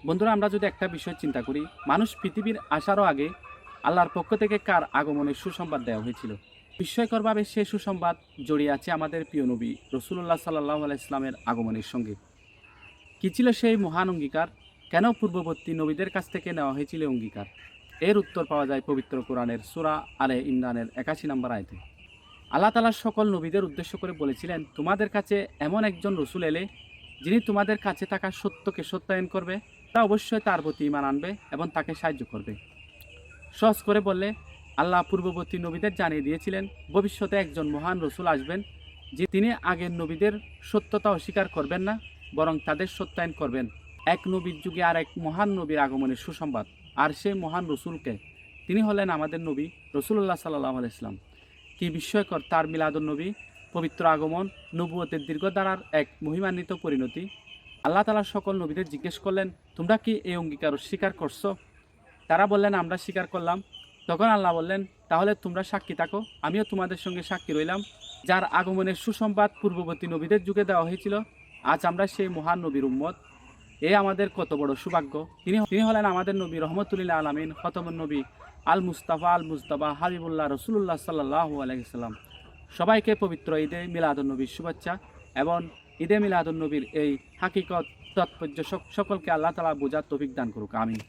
বন্ধুরা, আমরা যদি একটা বিষয় চিন্তা করি, মানুষ পৃথিবীর আসারও আগে আল্লাহর পক্ষ থেকে কার আগমনের সুসংবাদ দেওয়া হয়েছিল। বিস্ময়করভাবে সে সুসংবাদ জড়িয়ে আছে আমাদের প্রিয় নবী রসুল্লাহ সাল্লাহ আলাইসলামের আগমনের সঙ্গে। কী ছিল সেই মহান অঙ্গীকার? কেন পূর্ববর্তী নবীদের কাছ থেকে নেওয়া হয়েছিল অঙ্গীকার? এর উত্তর পাওয়া যায় পবিত্র কোরআনের সূরা আলে ইমরানের ৮১ নম্বর আয়াতে। আল্লাহ তাআলা সকল নবীদের উদ্দেশ্য করে বলেছিলেন, তোমাদের কাছে এমন একজন রসুল এলে যিনি তোমাদের কাছে থাকা সত্যকে সত্যায়ন করবে, তা অবশ্যই তার প্রতি ঈমান আনবে এবং তাকে সাহায্য করবে। সহজ করে বললে, আল্লাহ পূর্ববর্তী নবীদের জানিয়ে দিয়েছিলেন ভবিষ্যতে একজন মহান রসুল আসবেন, যে তিনি আগের নবীদের সত্যতা অস্বীকার করবেন না, বরং তাদের সত্যায়ন করবেন। এক নবীর যুগে আর এক মহান নবীর আগমনের সুসংবাদ। আর সেই মহান রসুলকে, তিনি হলেন আমাদের নবী রসুল্লাহ সাল্লাহ আলাইসলাম। কি বিস্ময়কর তার মিলাদুন্নবী, পবিত্র আগমন, নবুয়তের দীর্ঘধারার এক মহিমান্বিত পরিণতি। আল্লাহ তাআলা সকল নবীদের জিজ্ঞেস করলেন, তোমরা কি এই অঙ্গীকার স্বীকার করছো? তারা বললেন, আমরা স্বীকার করলাম। তখন আল্লাহ বললেন, তাহলে তোমরা সাক্ষী থাকো, আমিও তোমাদের সঙ্গে সাক্ষী রইলাম। যার আগমনের সুসংবাদ পূর্ববর্তী নবীদের যুগে দেওয়া হয়েছিল, আজ আমরা সেই মহান নবীর উম্মত। এ আমাদের কত বড় সৌভাগ্য। তিনি হলেন আমাদের নবী রহমতুল্লাহ আলমিন, খতমুন নবী, আল মুস্তাফা হাবিবুল্লাহ রসুল্লাহ সাল্লাল্লাহু আলাইহি সাল্লাম। সবাইকে পবিত্র ঈদে মিলাদুন্নবীর শুভেচ্ছা এবং ঈদে মিলাদুন্নবীর এই হাকিকত তাৎপর্য সকলকে আল্লাহ তাআলা বোঝার তৌফিক দান করুক। আমিন।